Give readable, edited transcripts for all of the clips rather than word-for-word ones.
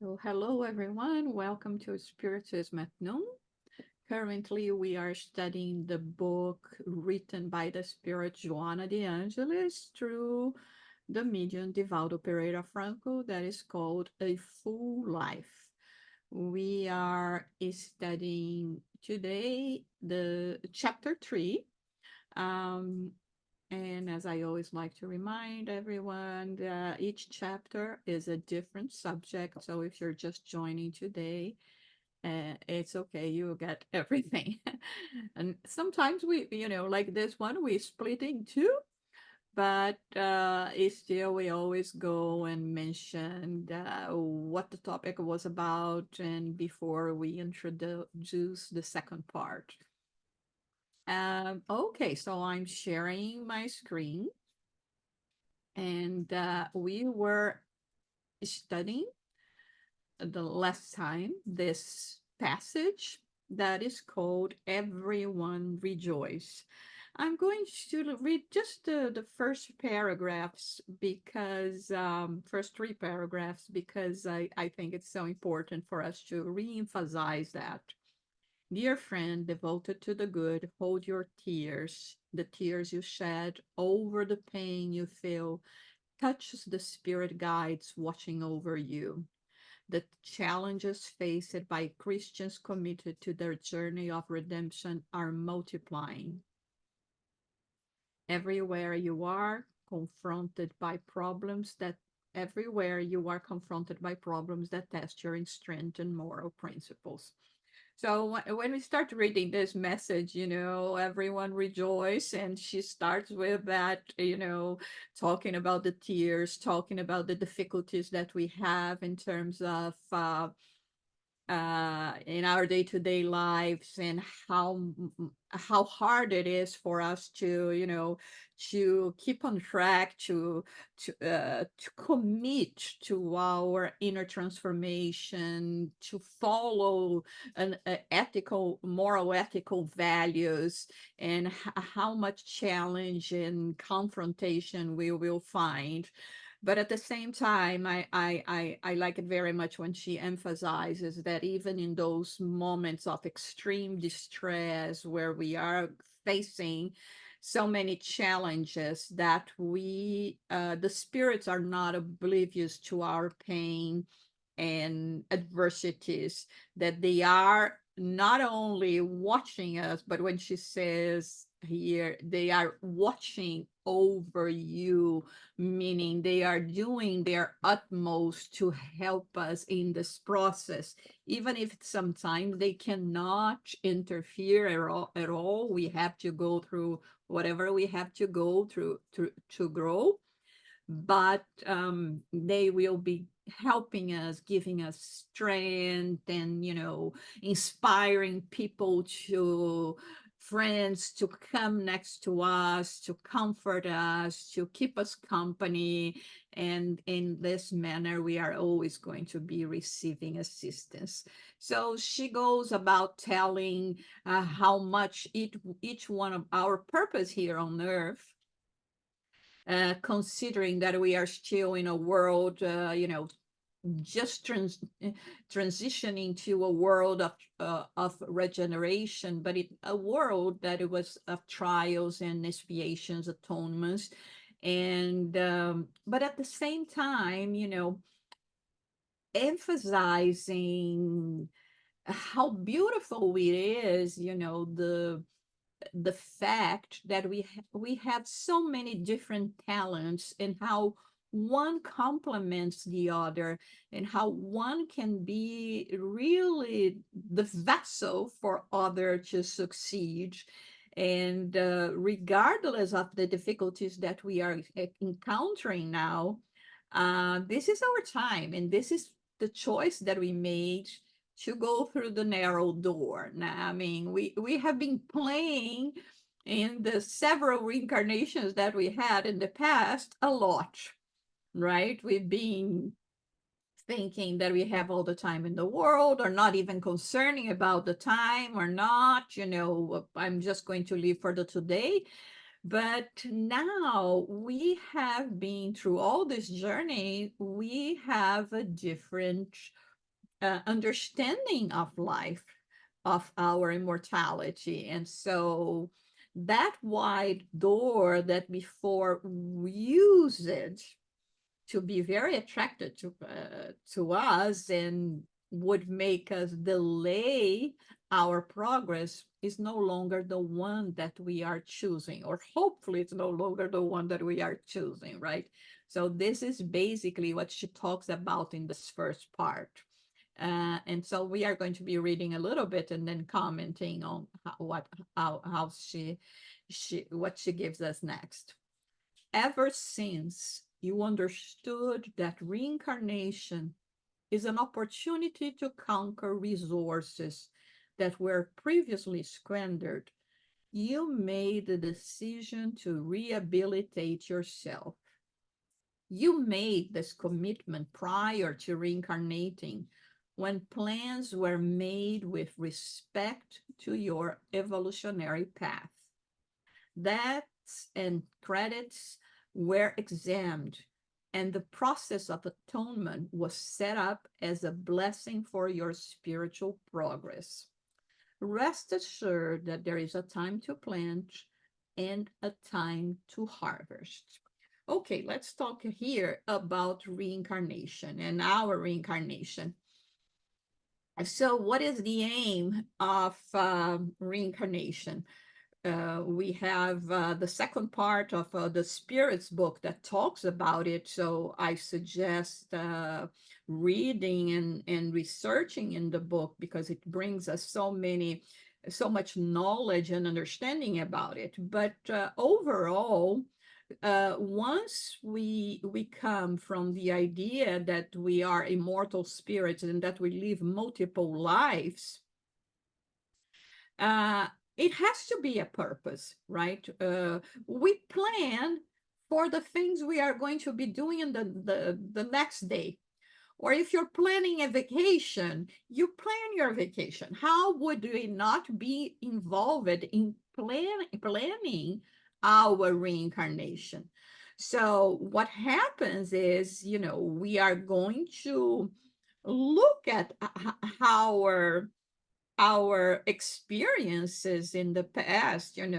So, hello everyone. Welcome to Spiritism at Noon. Currently, we are studying the book written by the Spirit Joanna de Angelis through the medium Divaldo Franco that is called A Full Life. We are studying today the chapter 3. Um, and as I always like to remind everyone, that each chapter is a different subject. So if you're just joining today, it's okay, you get everything. And sometimes like this one, we split in two, but it's still we always go and mention what the topic was about, and before we introduce the second part. Okay, so I'm sharing my screen, and we were studying the last time this passage that is called Everyone Rejoice. I'm going to read just the first paragraphs because, first three paragraphs, because I think it's so important for us to re-emphasize that. Dear friend, devoted to the good, hold your tears, the tears you shed over the pain you feel, touches the spirit guides watching over you. The challenges faced by Christians committed to their journey of redemption are multiplying. Everywhere you are confronted by problems that Everywhere you are confronted by problems that test your strength and moral principles. So when we start reading this message, everyone rejoice, and she starts with that, talking about the tears, talking about the difficulties that we have in terms of in our day-to-day lives, and how hard it is for us to keep on track, to commit to our inner transformation, to follow an moral ethical values, and how much challenge and confrontation we will find. But at the same time, I like it very much when she emphasizes that even in those moments of extreme distress where we are facing so many challenges, that the spirits are not oblivious to our pain and adversities, that they are not only watching us, but when she says here, they are watching over you, meaning they are doing their utmost to help us in this process, even if sometimes they cannot interfere at all. We have to go through whatever we have to go through to grow, but they will be helping us, giving us strength, and inspiring people, to friends, to come next to us, to comfort us, to keep us company. And in this manner, we are always going to be receiving assistance. So she goes about telling how much each one of our purpose here on earth, considering that we are still in a world, just transitioning to a world of regeneration, but a world that it was of trials and expiations, atonements, and but at the same time, emphasizing how beautiful it is, the fact that we have so many different talents, and how one complements the other, and how one can be really the vessel for other to succeed. And regardless of the difficulties that we are encountering now, this is our time, and this is the choice that we made to go through the narrow door. Now, I mean, we have been playing in the several reincarnations that we had in the past a lot, right? We've been thinking that we have all the time in the world, or not even concerning about the time or not. I'm just going to live for the today. But now we have been through all this journey, we have a different understanding of life, of our immortality. And so that wide door that before we use it to be very attracted to us and would make us delay our progress is no longer the one that we are choosing, or hopefully it's no longer the one that we are choosing, right? So this is basically what she talks about in this first part. And so we are going to be reading a little bit and then commenting on how she what she gives us next. Ever since you understood that reincarnation is an opportunity to conquer resources that were previously squandered, you made the decision to rehabilitate yourself. You made this commitment prior to reincarnating when plans were made with respect to your evolutionary path. Debts and credits were examined, and the process of atonement was set up as a blessing for your spiritual progress. Rest assured that there is a time to plant and a time to harvest. Okay, let's talk here about reincarnation and our reincarnation. So, what is the aim of reincarnation? We have the second part of the Spirit's book that talks about it. So I suggest reading and researching in the book because it brings us so much knowledge and understanding about it. But overall, once we come from the idea that we are immortal spirits and that we live multiple lives, uh, it has to be a purpose, right? We plan for the things we are going to be doing in the next day. Or if you're planning a vacation, you plan your vacation. How would we not be involved in planning our reincarnation? So what happens is, we are going to look at our experiences in the past, and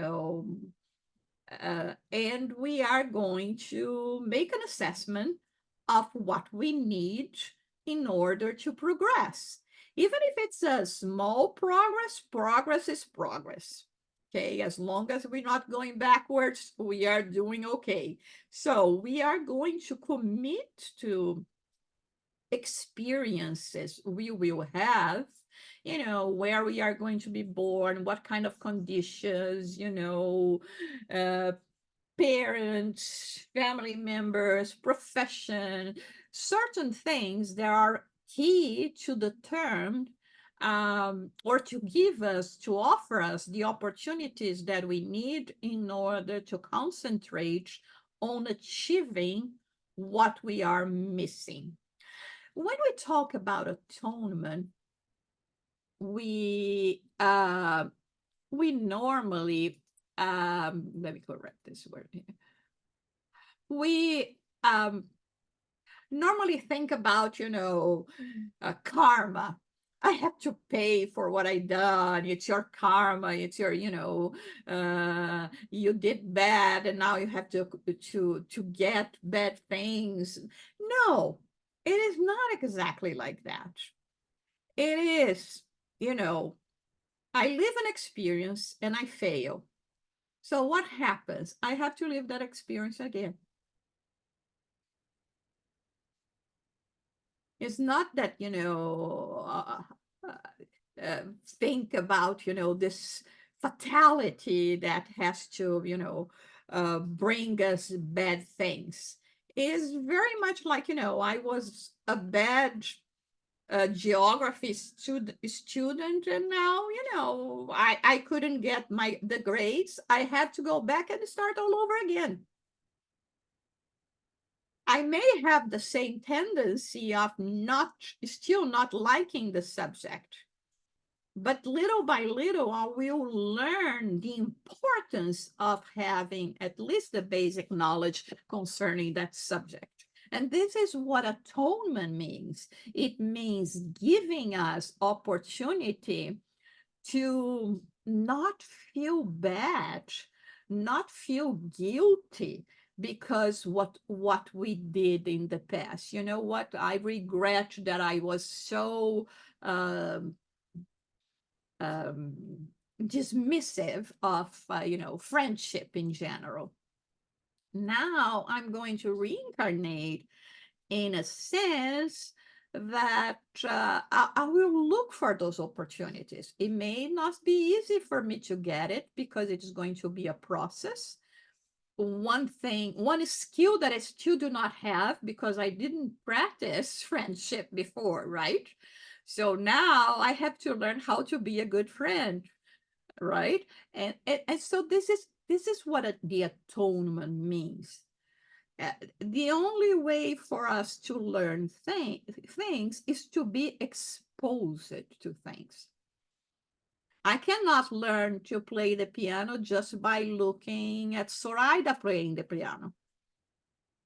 we are going to make an assessment of what we need in order to progress. Even if it's a small progress, progress is progress. Okay, as long as we're not going backwards, we are doing okay. So we are going to commit to experiences we will have, where we are going to be born, what kind of conditions, uh, parents, family members, profession, certain things that are key to the term, or to offer us the opportunities that we need in order to concentrate on achieving what we are missing. When we talk about atonement, we we normally, let me correct this word here. We normally think about, karma. I have to pay for what I done. It's your karma. It's your, you did bad, and now you have to get bad things. No, it is not exactly like that. It is, you know, I live an experience and I fail. So what happens? I have to live that experience again. It's not that, think about, this fatality that has to, bring us bad things. Is very much like, I was a bad geography student, and now, I couldn't get the grades. I had to go back and start all over again. I may have the same tendency of still not liking the subject, But little by little, I will learn the importance of having at least the basic knowledge concerning that subject. And this is what atonement means. It means giving us opportunity to not feel bad, not feel guilty because what we did in the past. You know what? I regret that I was so um, um, dismissive of friendship in general. Now I'm going to reincarnate in a sense that I will look for those opportunities. It may not be easy for me to get it because it is going to be a process. One skill that I still do not have because I didn't practice friendship before, right? So now I have to learn how to be a good friend, right? And so this is what the atonement means. The only way for us to learn things is to be exposed to things. I cannot learn to play the piano just by looking at Zoraida playing the piano.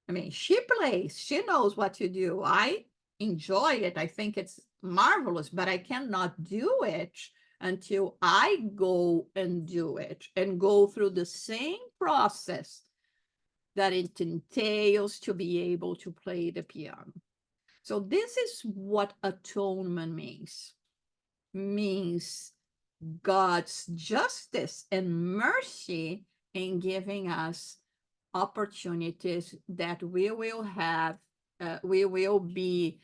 I mean, she plays, she knows what to do. I enjoy it. I think it's marvelous, but I cannot do it until I go and do it and go through the same process that it entails to be able to play the piano. So this is what atonement means God's justice and mercy in giving us opportunities that we will be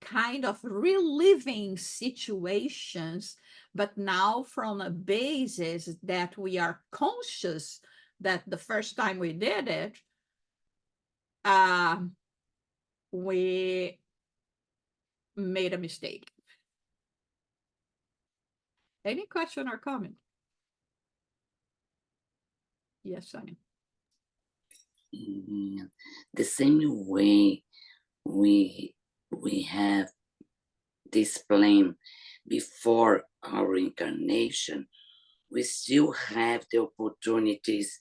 kind of reliving situations, but now from a basis that we are conscious that the first time we did it, uh, we made a mistake. Any question or comment? Yes, Sonia. The same way we have this plan before our incarnation, we still have the opportunities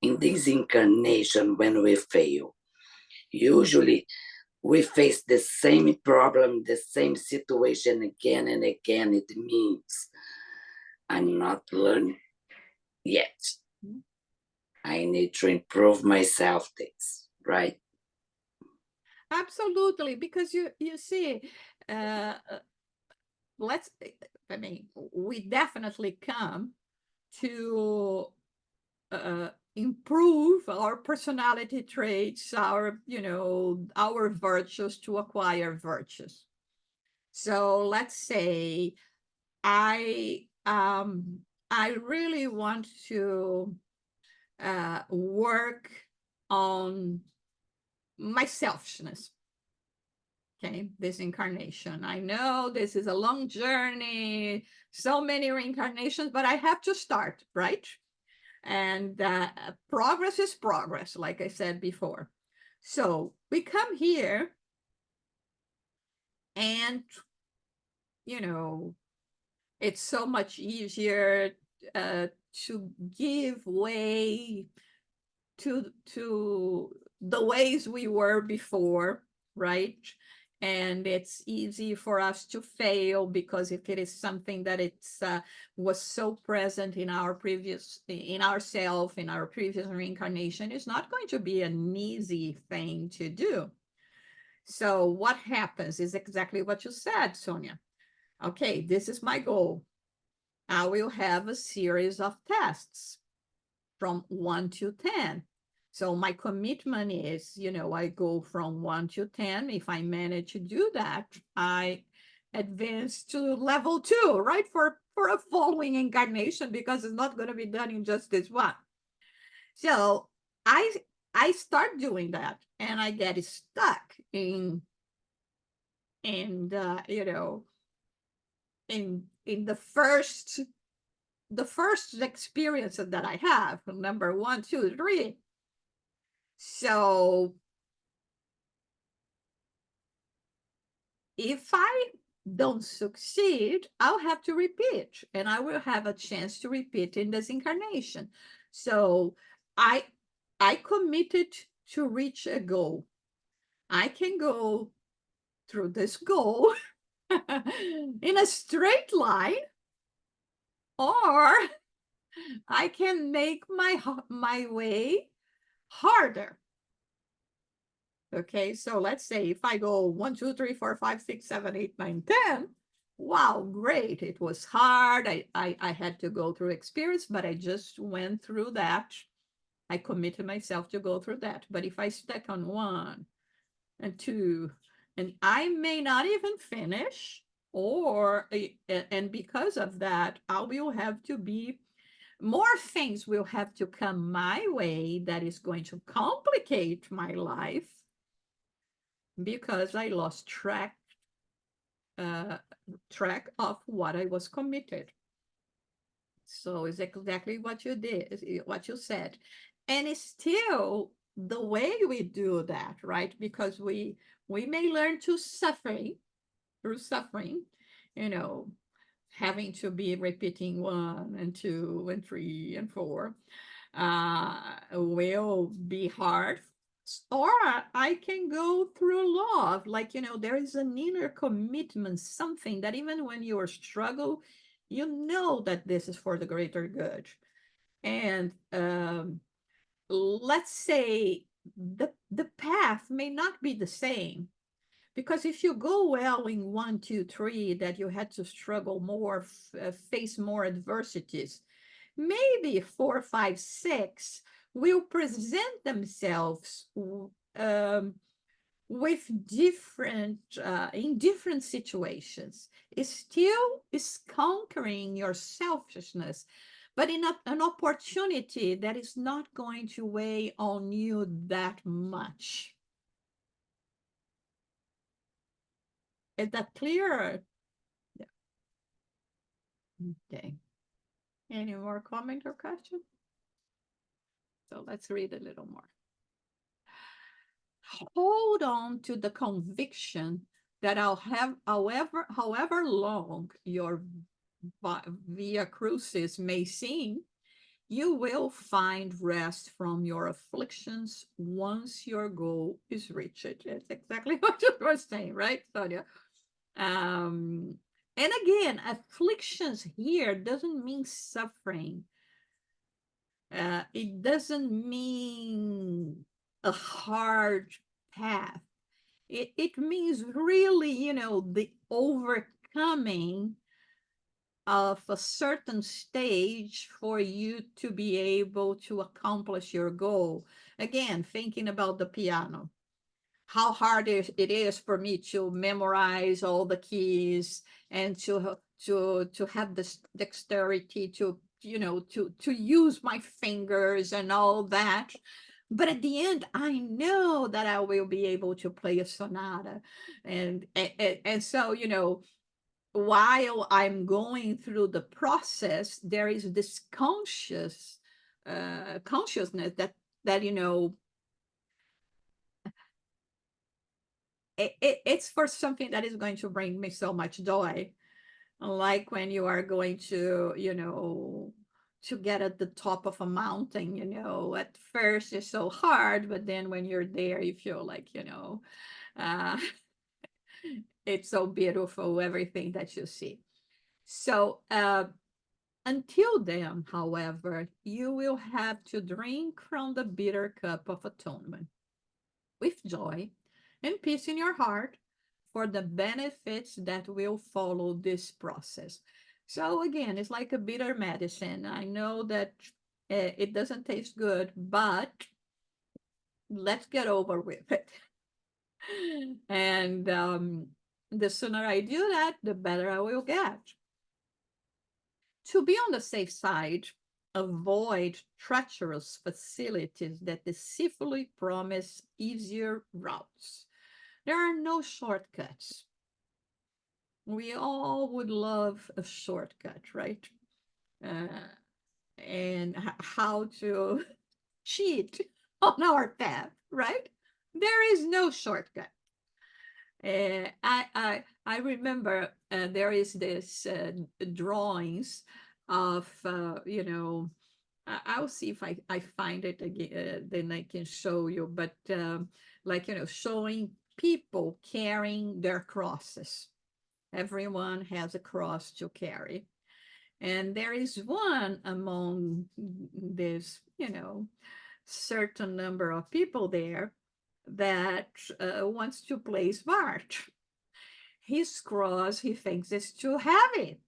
in this incarnation when we fail. Usually we face the same problem, the same situation again and again. It means I'm not learning yet. I need to improve myself this, right? Absolutely, because you see, uh, let's I mean, we definitely come to improve our personality traits, our virtues, to acquire virtues. So let's say I I really want to work on my selfishness. Okay, this incarnation. I know this is a long journey, so many reincarnations, but I have to start, right? And progress is progress, like I said before. So we come here and, you know, it's so much easier to give way to the ways we were before, right? And it's easy for us to fail because if it is something that it's was so present in our previous reincarnation, it's not going to be an easy thing to do. So what happens is exactly what you said, Sonia. Okay, this is my goal. I will have a series of tests from 1 to 10. So my commitment is, I go from 1 to 10. If I manage to do that, I advance to level 2, right? For a following incarnation, because it's not going to be done in just this one. So I I start doing that and I get stuck in in the first experience that I have, number 1, 2, 3. So if I don't succeed, I'll have to repeat, and I will have a chance to repeat in this incarnation. So I I committed to reach a goal. I can go through this goal in a straight line, or I can make my way harder. Okay, so let's say if I go 1, 2, 3, 4, 5, 6, 7, 8, 9, 10. Wow, great. It was hard. I had to go through experience, but I just went through that. I committed myself to go through that. But if I stuck on 1 and 2, and I may not even finish, or and because of that, I will have to be more things will have to come my way that is going to complicate my life because I lost uh, track of what I was committed. So it's exactly what you did, what you said. And it's still the way we do that, right? Because we may learn to suffering through suffering, you know, having to be repeating 1 and 2 and 3 and 4 will be hard. Or I can go through love. Like, there is an inner commitment, something that even when you are struggle, you know that this is for the greater good. And let's say the path may not be the same. Because if you go well in 1, 2, 3, that you had to struggle more, face more adversities, maybe 4, 5, 6 will present themselves with different in different situations. It still is conquering your selfishness, but in an opportunity that is not going to weigh on you that much. Is that clear? Yeah. Okay. Any more comment or question? So let's read a little more. Hold on to the conviction that I'll have, however long your via crucis may seem, you will find rest from your afflictions once your goal is reached. That's exactly what you were saying, right, Sonia? Um, and again, afflictions here doesn't mean suffering. It doesn't mean a hard path. It means really, the overcoming of a certain stage for you to be able to accomplish your goal. Again, thinking about the piano, how hard it is for me to memorize all the keys and to have this dexterity to to use my fingers and all that. But at the end, I know that I will be able to play a sonata. And so, while I'm going through the process, there is this consciousness that it's for something that is going to bring me so much joy. Like when you are going to get at the top of a mountain, at first it's so hard, but then when you're there, you feel like, uh, it's so beautiful, everything that you see. So, until then, however, you will have to drink from the bitter cup of atonement with joy and peace in your heart for the benefits that will follow this process. So, again, it's like a bitter medicine. I know that it doesn't taste good, but let's get over with it. And the sooner I do that, the better I will get. To be on the safe side, avoid treacherous facilities that deceitfully promise easier routes. There are no shortcuts. We all would love a shortcut, right? Uh, and how to cheat on our path, right? There is no shortcut. I remember there is this drawings of I'll see if I find it again, then I can show you. But like showing people carrying their crosses. Everyone has a cross to carry, and there is one among this certain number of people there that wants to play smart. His cross, he thinks, is too heavy.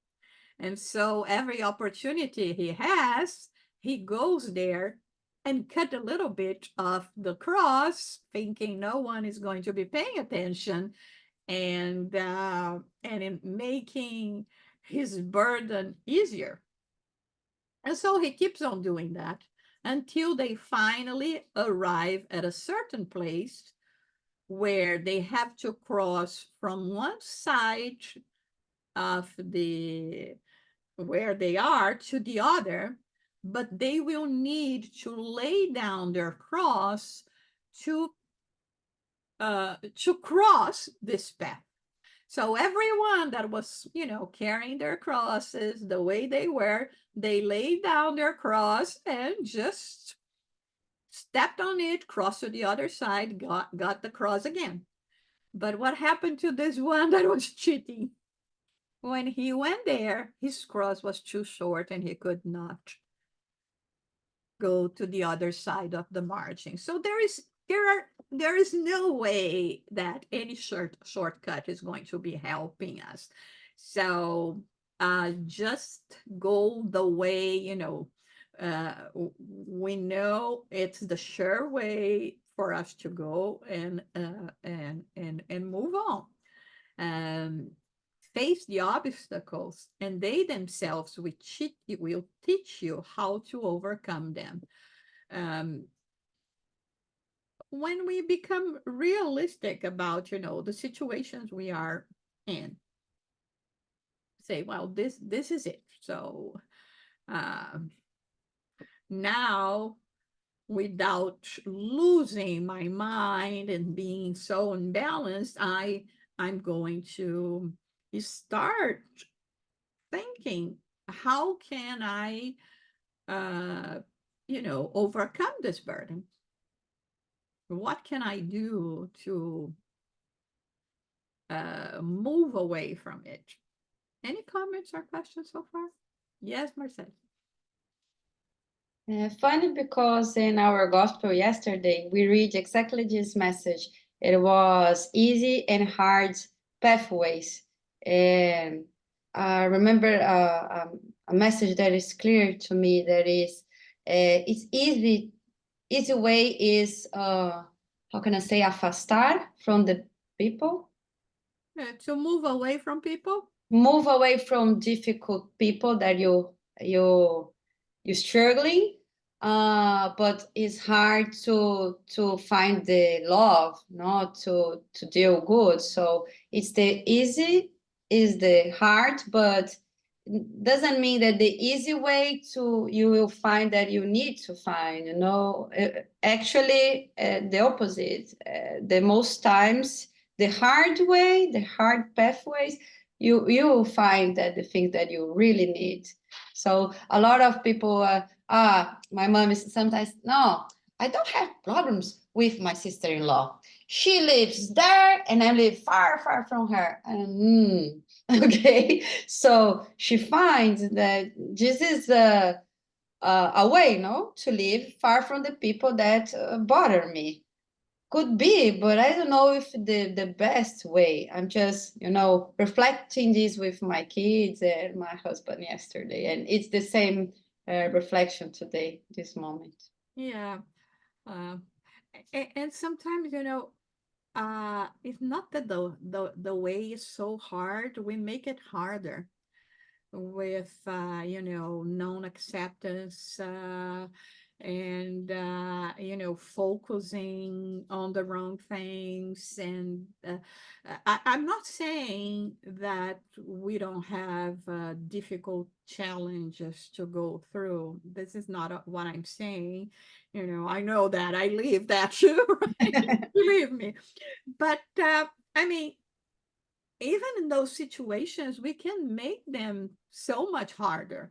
And so every opportunity he has, he goes there and cut a little bit of the cross, thinking no one is going to be paying attention, and in making his burden easier. And so he keeps on doing that until they finally arrive at a certain place where they have to cross from one side of the where they are to the other, but they will need to lay down their cross to cross this path. So everyone that was, carrying their crosses the way they were, they laid down their cross and just stepped on it, crossed to the other side, got the cross again. But what happened to this one that was cheating? When he went there, his cross was too short and he could not go to the other side of the margin. So there is no way that any shortcut is going to be helping us. So just go the way, we know it's the sure way for us to go, and move on. Um, Face the obstacles, and they themselves will teach you how to overcome them. Um, when we become realistic about, the situations we are in, say, well, this is it. So um, now, without losing my mind and being so unbalanced, I'm going to start thinking, how can I, overcome this burden? What can I do to move away from it? Any comments or questions so far? Yes, Marcel. Funny, because in our gospel yesterday, we read exactly this message. It was easy and hard pathways. And I remember a message that is clear to me, that is, it's easy way is, how can I say, afastar from the people. To move away from people? Move away from difficult people that you're struggling, but it's hard to find the love, not to deal good. So it's the easy is the hard, but doesn't mean that the easy way to you will find that you need to find, actually, the opposite. The most times the hard way, the hard pathways, you will find that the things that you really need. So a lot of people, my mom is sometimes, no, I don't have problems with my sister-in-law. She lives there and I live far, far from her. And okay, so she finds that this is a way, no, to live far from the people that bother me. Could be, but I don't know if the best way. I'm just, reflecting this with my kids and my husband yesterday, and it's the same reflection today, this moment. Yeah. Uh, and sometimes, it's not that the way is so hard, we make it harder with non-acceptance, and focusing on the wrong things. And I'm not saying that we don't have difficult challenges to go through. This is not what I'm saying. I know that I live that too, right? Believe me. But I mean, even in those situations, we can make them so much harder,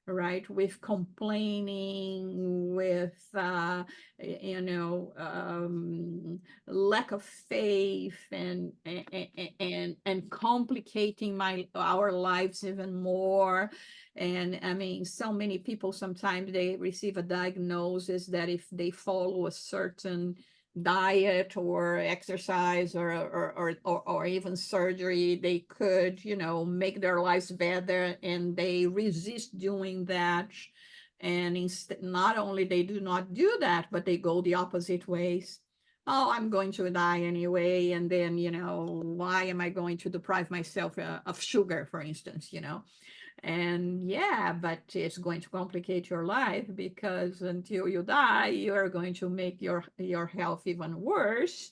right? With complaining, with lack of faith, and complicating our lives even more. And I mean, so many people, sometimes they receive a diagnosis that if they follow a certain diet or exercise or even surgery, they could, make their lives better, and they resist doing that. And instead, not only they do not do that, but they go the opposite ways. Oh, I'm going to die anyway, and then, why am I going to deprive myself of sugar, for instance, and yeah, but it's going to complicate your life, because until you die, you're going to make your health even worse.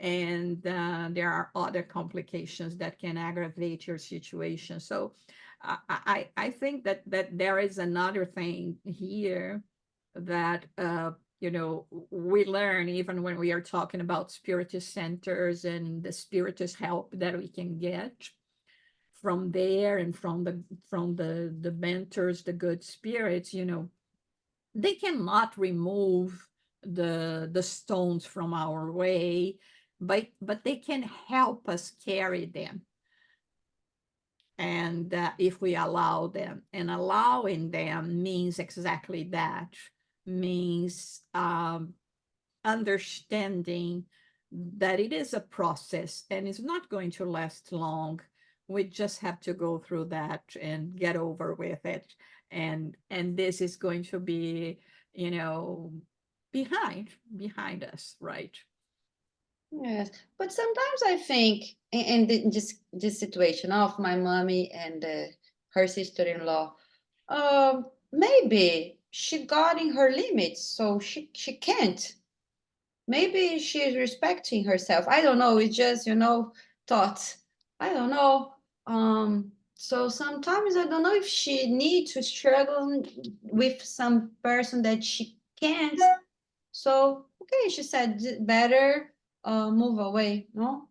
And there are other complications that can aggravate your situation. So I think that there is another thing here that we learn even when we are talking about spiritist centers and the spiritist help that we can get from there, and from the mentors, the good spirits. They cannot remove the stones from our way, but they can help us carry them. And if we allow them, and allowing them means exactly that, means understanding that it is a process and it's not going to last long. We just have to go through that and get over with it. And this is going to be, you know, behind us, right? Yes, but sometimes I think in this situation of my mommy and her sister-in-law, maybe she got in her limits, so she can't. Maybe she's respecting herself. I don't know. It's just thoughts. I don't know. So sometimes I don't know if she needs to struggle with some person that she can't. So okay, she said better move away. No,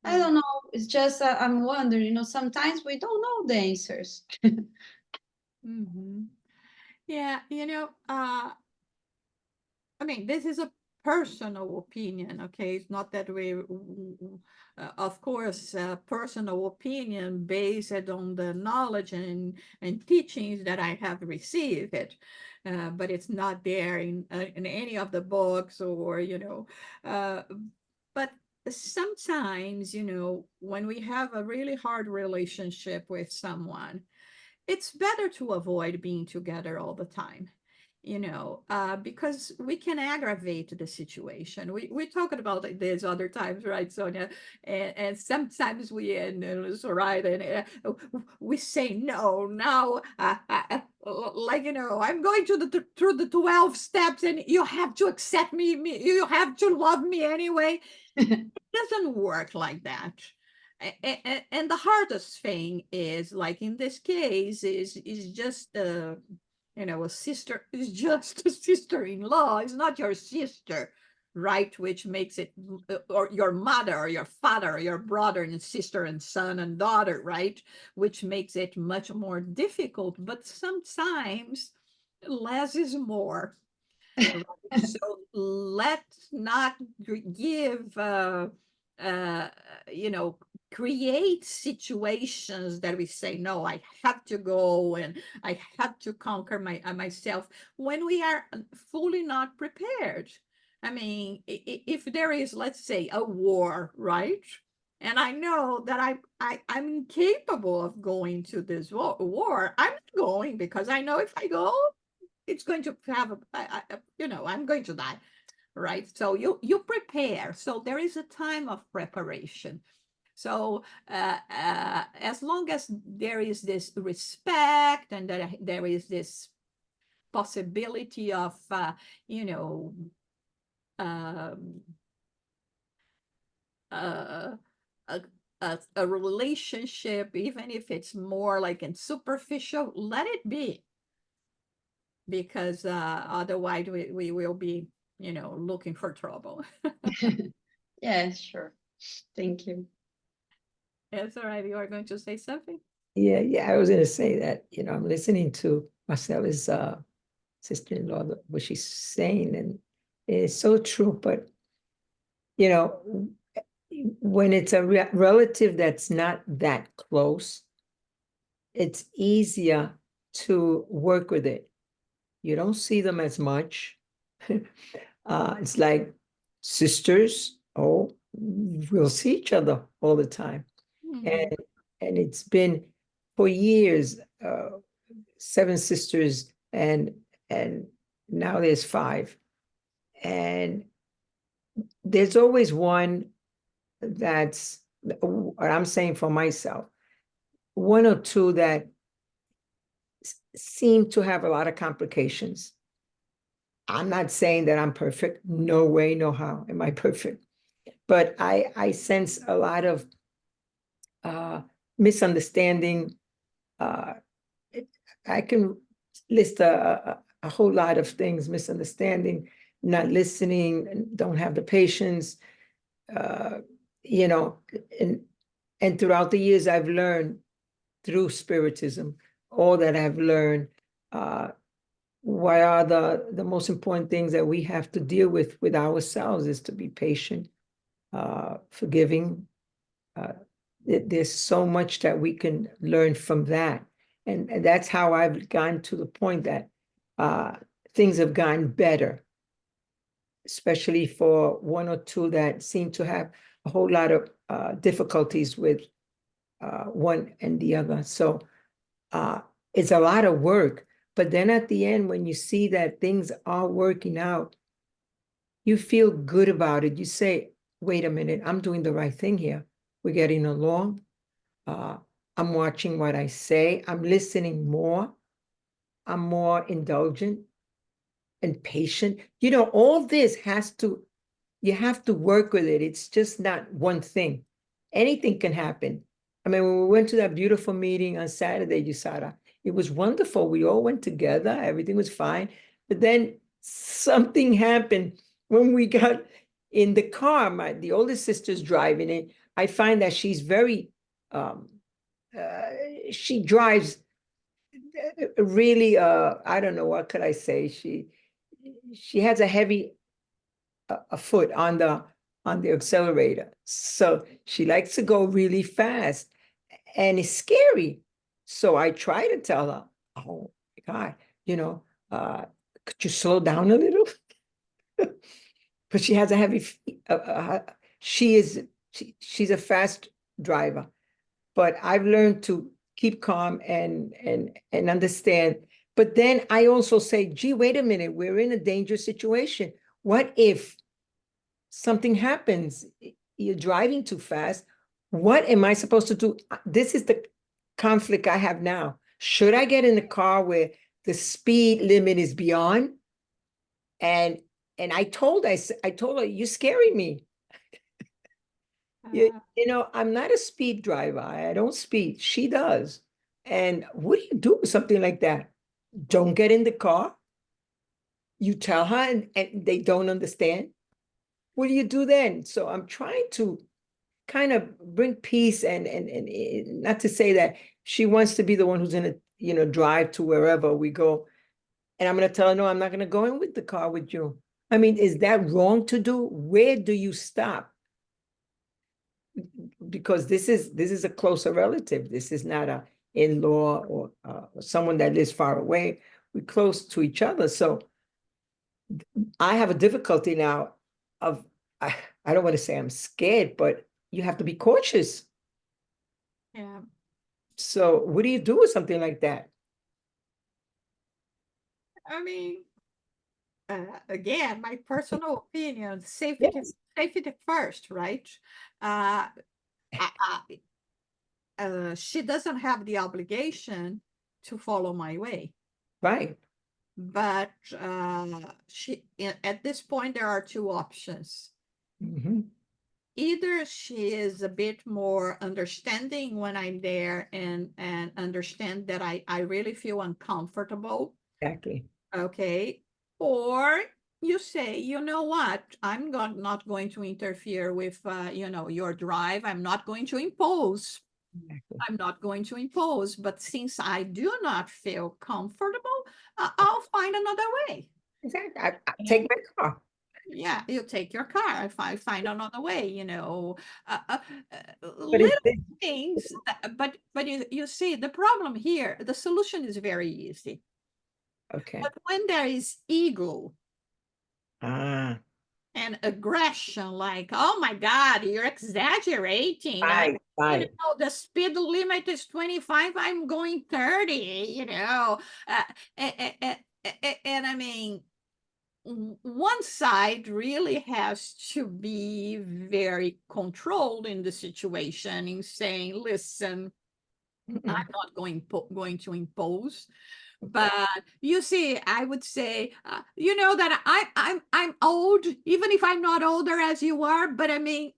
I Mm. don't know. It's just I'm wondering. Sometimes we don't know the answers. Mm-hmm. Yeah, I mean, this is a personal opinion, okay? It's not that of course, personal opinion based on the knowledge and teachings that I have received it, but it's not there in any of the books, or, uh, but sometimes, when we have a really hard relationship with someone, it's better to avoid being together all the time, because we can aggravate the situation. We talked about this other times, right, Sonia? And sometimes we, and Soraya, and we say no now, like, I'm going through the 12 steps, and you have to accept me, you have to love me anyway. Doesn't work like that. And the hardest thing is, like in this case, is just a sister is just a sister-in-law. It's not your sister, right? Which makes it, or your mother or your father or your brother and sister and son and daughter, right? Which makes it much more difficult. But sometimes less is more. Right. So let's not give, uh, you know, create situations that we say, no, I have to go and I have to conquer myself, when we are fully not prepared. I mean, if there is, let's say, a war, right? And I know that I'm incapable of going to this war. I'm not going, because I know if I go, it's going to have I'm going to die, right? So you prepare. So there is a time of preparation. So as long as there is this respect, and there is this possibility of you know um, uh, a, a relationship, even if it's more like in superficial, let it be, because otherwise we will be, looking for trouble. Yeah, sure. Thank you. It's all right. You are going to say something? Yeah, I was going to say that, I'm listening to Marcela's sister-in-law, what she's saying, and it's so true. But, when it's a relative that's not that close, it's easier to work with it. You don't see them as much. It's like sisters, oh, we'll see each other all the time. Mhm. And it's been for years, 7 sisters, and now there's 5. And there's always one that's what I'm saying for myself, 1 or 2 that seem to have a lot of complications. I'm not saying that I'm perfect. No way, no how am I perfect. But I sense a lot of misunderstanding. Uh, I can list a whole lot of things: misunderstanding, not listening, don't have the patience. Uh, you know, and throughout the years, I've learned through Spiritism, all that I've learned. What are the most important things that we have to deal with ourselves is to be patient, forgiving. There's so much that we can learn from that. And that's how I've gotten to the point that things have gotten better, especially for 1 or 2 that seem to have a whole lot of difficulties with one and the other. So it's a lot of work. But then at the end, when you see that things are working out, you feel good about it. You say, wait a minute, I'm doing the right thing here. We're getting along. I'm watching what I say. I'm listening more. I'm more indulgent and patient. All this you have to work with it. It's just not one thing. Anything can happen. I mean, when we went to that beautiful meeting on Saturday, Yusara, it was wonderful. We all went together. Everything was fine. But then something happened when we got in the car. The oldest sister's driving it. I find that she's very, she drives really, I don't know, what could I say? She has a heavy a foot on the accelerator. So she likes to go really fast, and it's scary. So I try to tell her, oh my God, could you slow down a little? But she has a heavy, she's a fast driver, but I've learned to keep calm and understand. But then I also say, gee, wait a minute, we're in a dangerous situation. What if something happens? You're driving too fast. What am I supposed to do? This is the conflict I have now. Should I get in the car where the speed limit is beyond? And I told her, you're scaring me. I'm not a speed driver. I don't speed. She does. And what do you do with something like that? Don't get in the car. You tell her and they don't understand. What do you do then? So I'm trying to kind of bring peace and not to say that she wants to be the one who's going to, drive to wherever we go. And I'm going to tell her, no, I'm not going to go in with the car with you. I mean, is that wrong to do? Where do you stop? Because this is a closer relative. This is not a in-law or someone that lives far away. We're close to each other. So I have a difficulty now of, I don't want to say I'm scared, but you have to be cautious. Yeah. So what do you do with something like that? I mean, again, my personal opinion, Yes. safety first, right? She doesn't have the obligation to follow my way. Right. But at this point, there are 2 options. Mhm. Either she is a bit more understanding when I'm there and understand that I really feel uncomfortable. Exactly. Okay. Or you say, you know what, I'm not going to interfere with, your drive. I'm not going to impose Exactly. I'm not going to impose, but since I do not feel comfortable, I'll find another way. Exactly. I take my car. Yeah, you take your car if I find another way, uh, uh, But if little things. But you see, the problem here, the solution is very easy. okay. But when there is ego Ah, and aggression, like, oh my God, you're exaggerating. right. The speed limit is 25, I'm going 30, and I mean, one side really has to be very controlled in the situation in saying, listen, I'm not going to impose. But you see, I would say, that I'm old, even if I'm not older as you are. But I mean,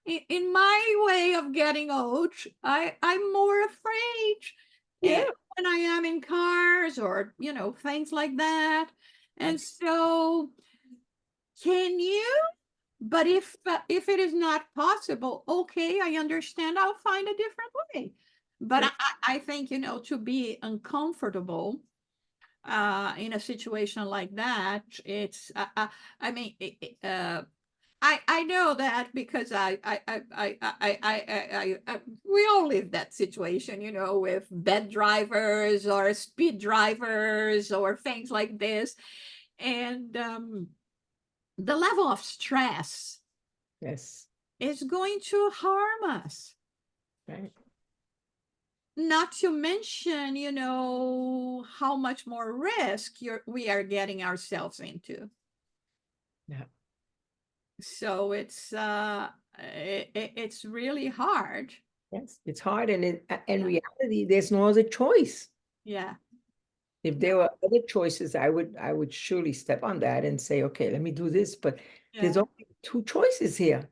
in my way of getting old, I'm more afraid Yeah. when I am in cars or things like that. And so, can you? But if it is not possible, okay, I understand. I'll find a different way. But I think to be uncomfortable in a situation like that, it's I mean I know that because we all live that situation, with bad drivers or speed drivers or things like this, and the level of stress Yes. is going to harm us. Right. Not to mention, how much more risk we are getting ourselves into. Yeah. So it's really hard. Yes. It's hard, and in reality, there's no other choice. Yeah. If there were other choices, I would surely step on that and say, okay, let me do this. But there's Yeah. only two choices here.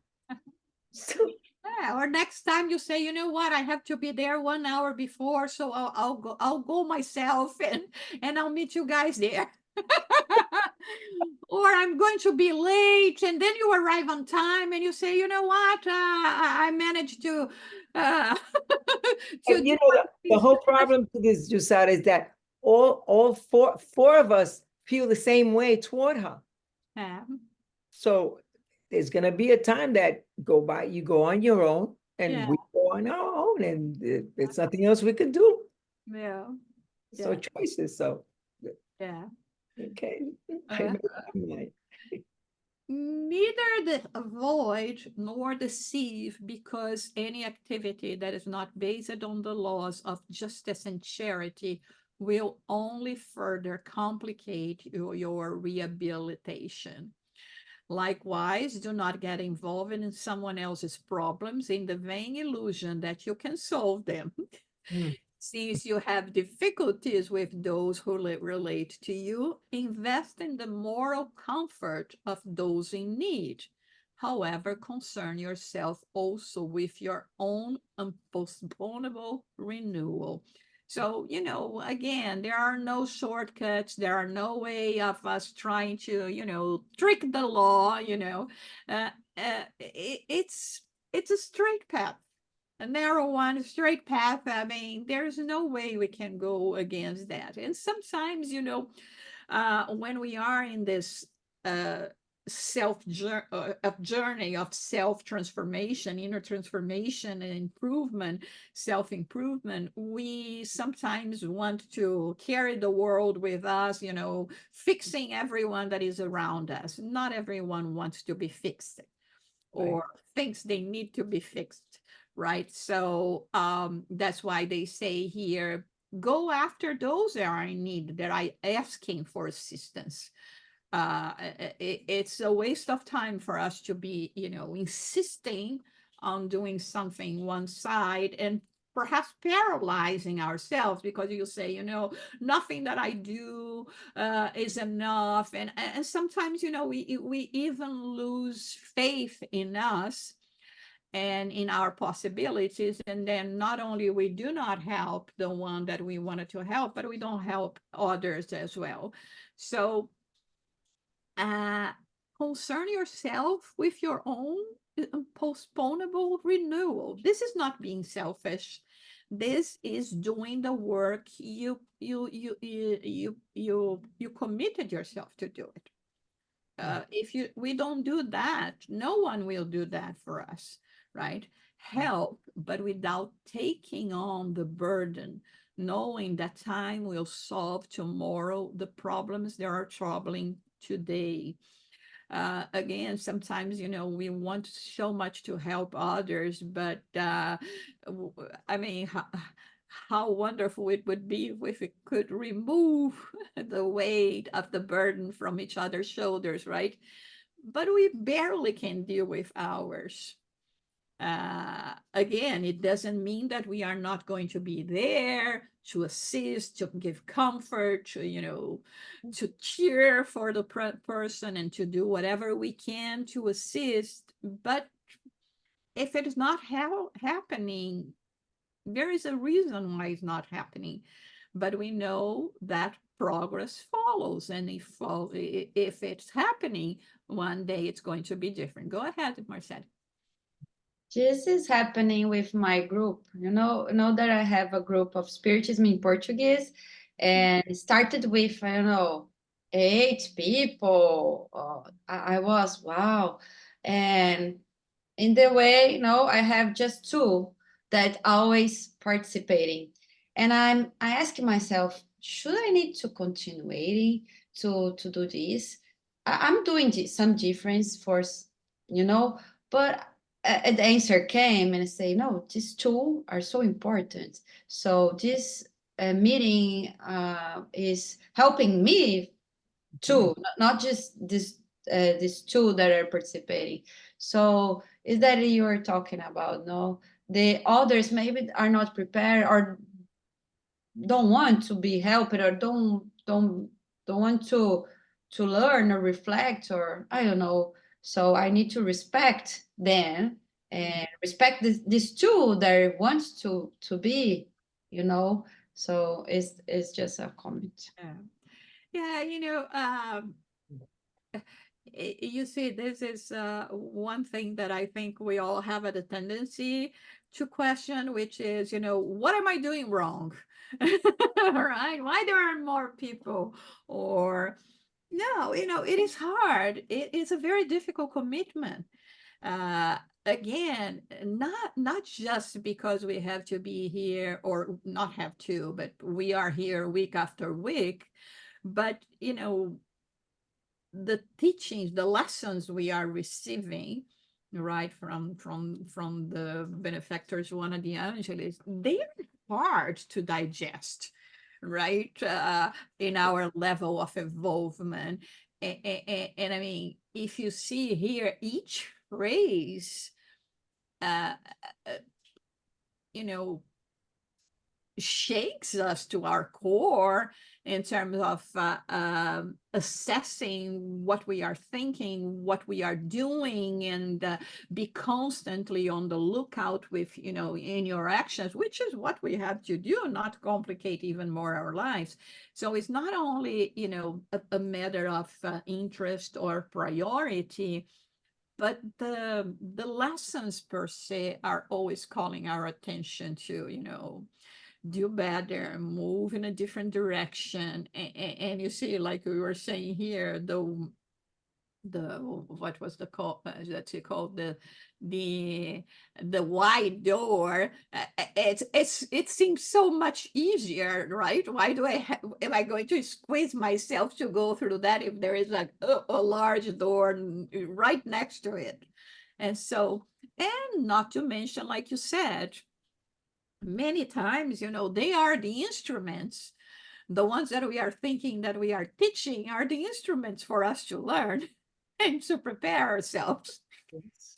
So Yeah, or next time you say, you know what, I have to be there 1 hour before, so I'll go myself and I'll meet you guys there. Or I'm going to be late, and then you arrive on time and you say, you know what, I managed to to and do the whole problem to this, Jusara, is that all four of us feel the same way toward her. Yeah. So there's gonna be a time that you go on your own, and Yeah. we go on our own, and there's nothing else we can do. Yeah. So Yeah. choices. So Yeah. okay, I Uh, made up my mind. Neither avoid nor deceive, because any activity that is not based on the laws of justice and charity will only further complicate your rehabilitation. Likewise, do not get involved in someone else's problems in the vain illusion that you can solve them. Hmm. Since you have difficulties with those who relate to you, invest in the moral comfort of those in need. However, concern yourself also with your own unpostponable renewal. So, again, there are no shortcuts. There are no way of us trying to, trick the law, it's a straight path, a narrow one, a straight path. I mean, there's no way we can go against that. And sometimes, when we are in this uh, journey of self transformation, inner transformation, and improvement, self improvement, we sometimes want to carry the world with us, fixing everyone that is around us. Not everyone wants to be fixed or thinks they need to be fixed, right? So that's why they say here, go after those that are in need, that are asking for assistance. It's a waste of time for us to be, insisting on doing something one side and perhaps paralyzing ourselves, because you say, nothing that I do is enough, and sometimes, we even lose faith in us and in our possibilities, and then not only we do not help the one that we wanted to help, but we don't help others as well. So uh, concern yourself with your own postponable renewal. This is not being selfish. This is doing the work you committed yourself to do it. If we don't do that, no one will do that for us, right? Help, but without taking on the burden, knowing that time will solve tomorrow the problems that are troubling today. Again, sometimes, we want so much to help others, but I mean, how wonderful it would be if we could remove the weight of the burden from each other's shoulders, right? But we barely can deal with ours. Again, it doesn't mean that we are not going to be there to assist, to give comfort, to cheer for the person and to do whatever we can to assist. But if it is not happening, there is a reason why it's not happening. But we know that progress follows, and if it's happening, one day it's going to be different. Go ahead, Marcel. This is happening with my group. You know that I have a group of Spiritism in Portuguese, and it started with, I don't know, 8 people. I was, wow. And in the way, I have just two that always participating. And I ask myself, should I need to continue waiting to do this? I'm doing some difference but the answer came and I say, no, these two are so important. So this meeting is helping me too, not just these two that are participating. So is that you're talking about? No, the others maybe are not prepared or don't want to be helped or don't want to learn or reflect, or I don't know. So I need to respect them and respect this two that wants to be, you know. So it's just a comment. Yeah, you see, this is one thing that I think we all have a tendency to question, which is, what am I doing wrong? Right? Why there are more people? Or no, it is hard. It is a very difficult commitment. Again, not just because we have to be here or not have to, but we are here week after week. But the teachings, the lessons we are receiving, right, from the benefactors Joanna de Angelis, they are hard to digest, right, in our level of involvement. And I mean, if you see here, each phrase, uh, uh, you know, shakes us to our core in terms of assessing what we are thinking, what we are doing, and be constantly on the lookout with, in your actions, which is what we have to do, not complicate even more our lives. So it's not only, a matter of interest or priority, but the lessons per se are always calling our attention to, do better, move in a different direction. And you see, like we were saying here, the what was the call that's it called, the wide door, it seems so much easier, right? Why am I going to squeeze myself to go through that if there is like a large door right next to it? And so, and not to mention, like you said, many times, they are the instruments. The ones that we are thinking that we are teaching are the instruments for us to learn and to prepare ourselves.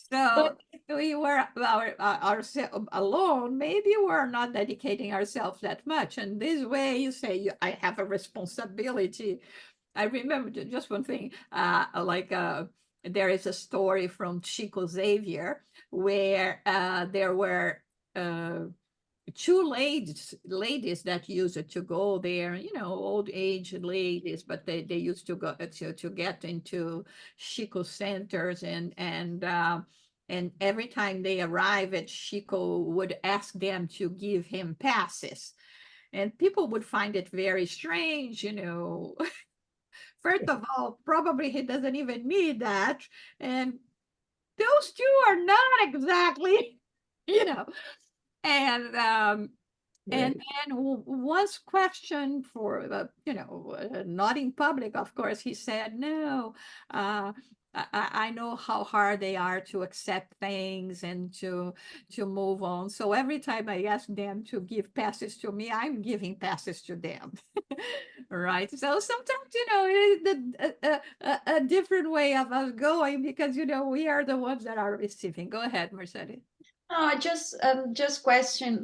So if we were ourselves alone, maybe we're not dedicating ourselves that much. And this way you say, I have a responsibility. I remember just one thing, there is a story from Chico Xavier where there were two ladies that used to go there, old age ladies, but they used to go to get into Chico centers, and And every time they arrive at Chico would ask them to give him passes. And people would find it very strange, you know. First of all, probably he doesn't even need that. And those two are not exactly, you know. And Right. then was questioned for, not in public, of course, he said, no, I know how hard they are to accept things and to move on. So every time I ask them to give passes to me, I'm giving passes to them. Right. So sometimes, it's a different way of us going because, we are the ones that are receiving. Go ahead, Mercedes. No, I just question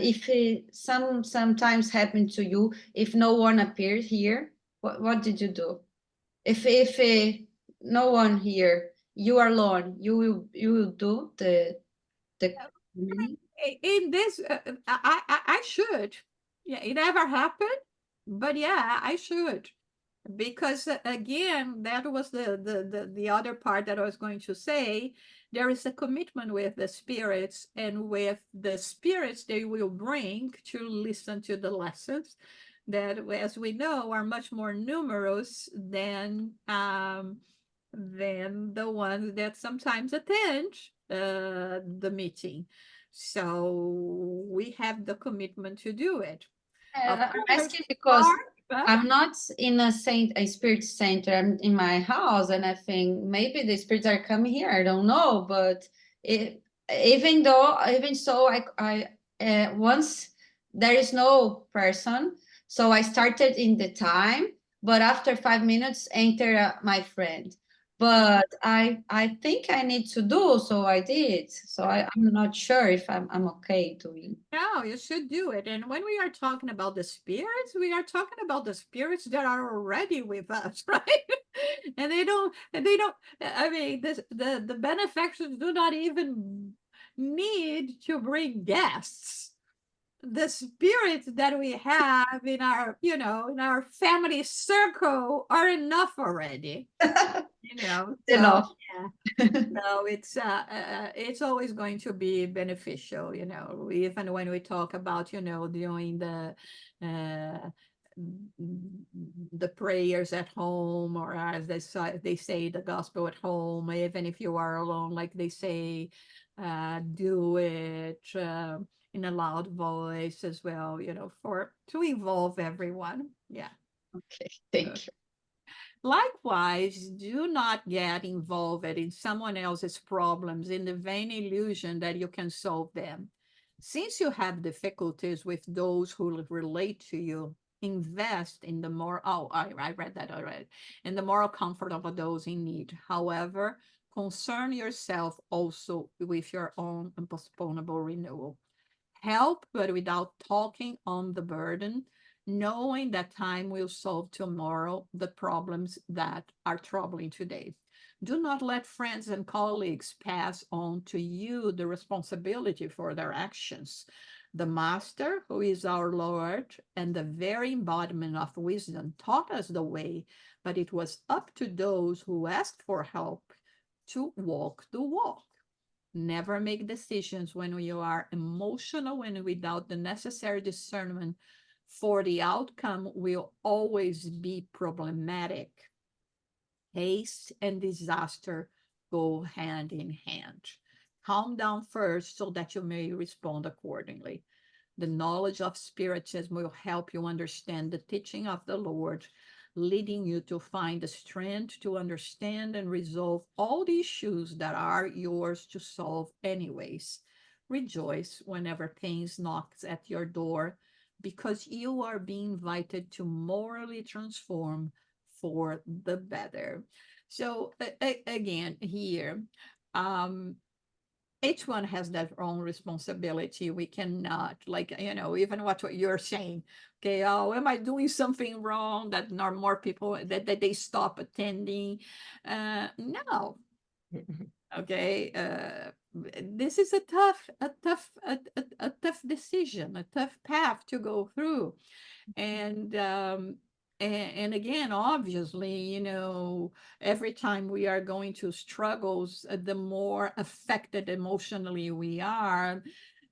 if it sometimes happen to you if no one appeared here. What did you do? If no one here, you are alone, you will do the meeting? In this, I should. Yeah, it never happened, but yeah, I should. Because again, that was the other part that I was going to say. There is a commitment with the spirits, and with the spirits they will bring to listen to the lessons that, as we know, are much more numerous than the ones that sometimes attend the meeting. So we have the commitment to do it. Of I'm course, asking because hard, but I'm not in a spirit center. I'm in my house, and I think maybe the spirits are coming here. I don't know, but it, even so, once there is no person, so I started in the time, but after 5 minutes, enter my friend. But I think I need to do, so I did. So I'm not sure if I'm okay doing. no, you should do it. And when we are talking about the spirits, we are talking about the spirits that are already with us, right? And they don't, I mean, the benefactors do not even need to bring guests. The spirits that we have in our family circle are enough already, so Enough. yeah. So it's always going to be beneficial, even when we talk about, doing uh, the prayers at home, or as they say the gospel at home, even if you are alone, like they say, do it in a loud voice as well, for to involve everyone. Yeah. Okay, thank you. Likewise, do not get involved in someone else's problems in the vain illusion that you can solve them. Since you have difficulties with those who relate to you, invest in the moral, oh, I read that already, in the moral comfort of those in need. However, concern yourself also with your own unpostponable renewal. Help, but without talking on the burden, knowing that time will solve tomorrow the problems that are troubling today. Do not let friends and colleagues pass on to you the responsibility for their actions. The Master, who is our Lord and the very embodiment of wisdom, taught us the way, but it was up to those who asked for help to walk the walk. Never make decisions when you are emotional and without the necessary discernment, for the outcome will always be problematic. Haste and disaster go hand in hand. Calm down first so that you may respond accordingly. The knowledge of Spiritism will help you understand the teaching of the Lord, leading you to find the strength to understand and resolve all the issues that are yours to solve anyways. Rejoice whenever pain knocks at your door, because you are being invited to morally transform for the better. So again, here, um, each one has their own responsibility. We cannot, like, even what you're saying. Okay, oh, am I doing something wrong that more people that they stop attending? No. Okay. This is a tough decision, a tough path to go through. And and again, obviously, you know, every time we are going through struggles, the more affected emotionally we are,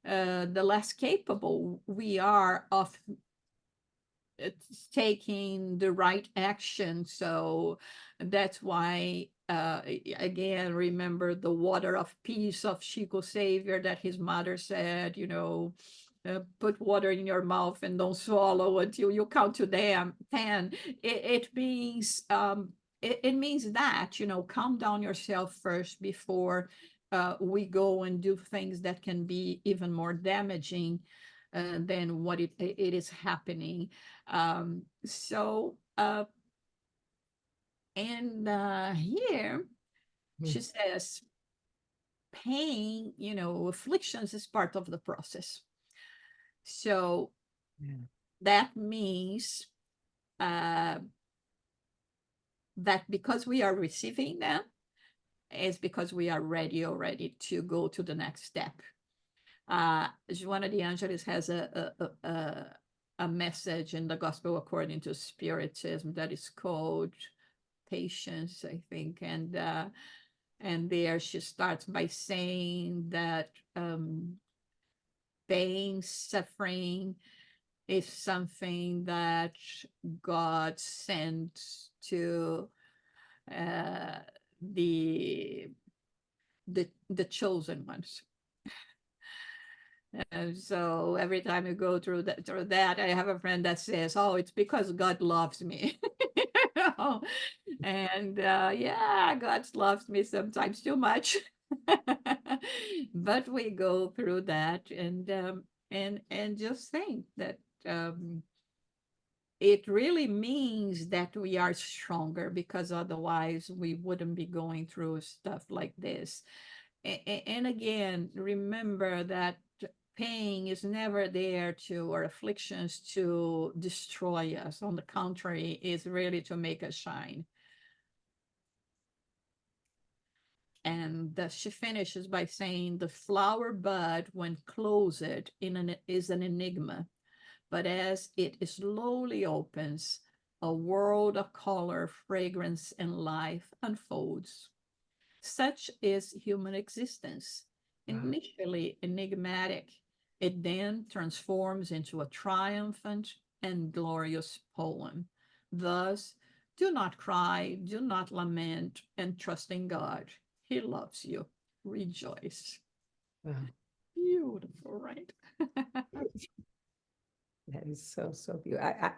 the less capable we are of taking the right action. So that's why, again, remember the water of peace of Chico Xavier that his mother said, you know, put water in your mouth and don't swallow until you count to 10. It means it means that, you know, calm down yourself first before we go and do things that can be even more damaging than what it is happening. So, and here she says, pain, you know, afflictions is part of the process. So Yeah. that means uh, that because we are receiving them, is because we are ready already to go to the next step. Joanna de Angelis has a message in the Gospel according to Spiritism that is called Patience, I think, and there she starts by saying that pain, suffering is something that God sent to uh, the the chosen ones. And so every time you go through that, I have a friend that says, "Oh, it's because God loves me." You know? And yeah, God loves me sometimes too much. But we go through that, and just think that um, it really means that we are stronger, because otherwise we wouldn't be going through stuff like this. And again, remember that pain is never there to, or afflictions to destroy us. On the contrary, is really to make us shine. And she finishes by saying, the flower bud, when closed, is an enigma, but as it slowly opens, a world of color, fragrance, and life unfolds. Such is human existence. Initially enigmatic, it then transforms into a triumphant and glorious poem. Thus, do not cry, do not lament, and trust in God. He loves you. Rejoice. Wow. Beautiful, right? That is so, so beautiful.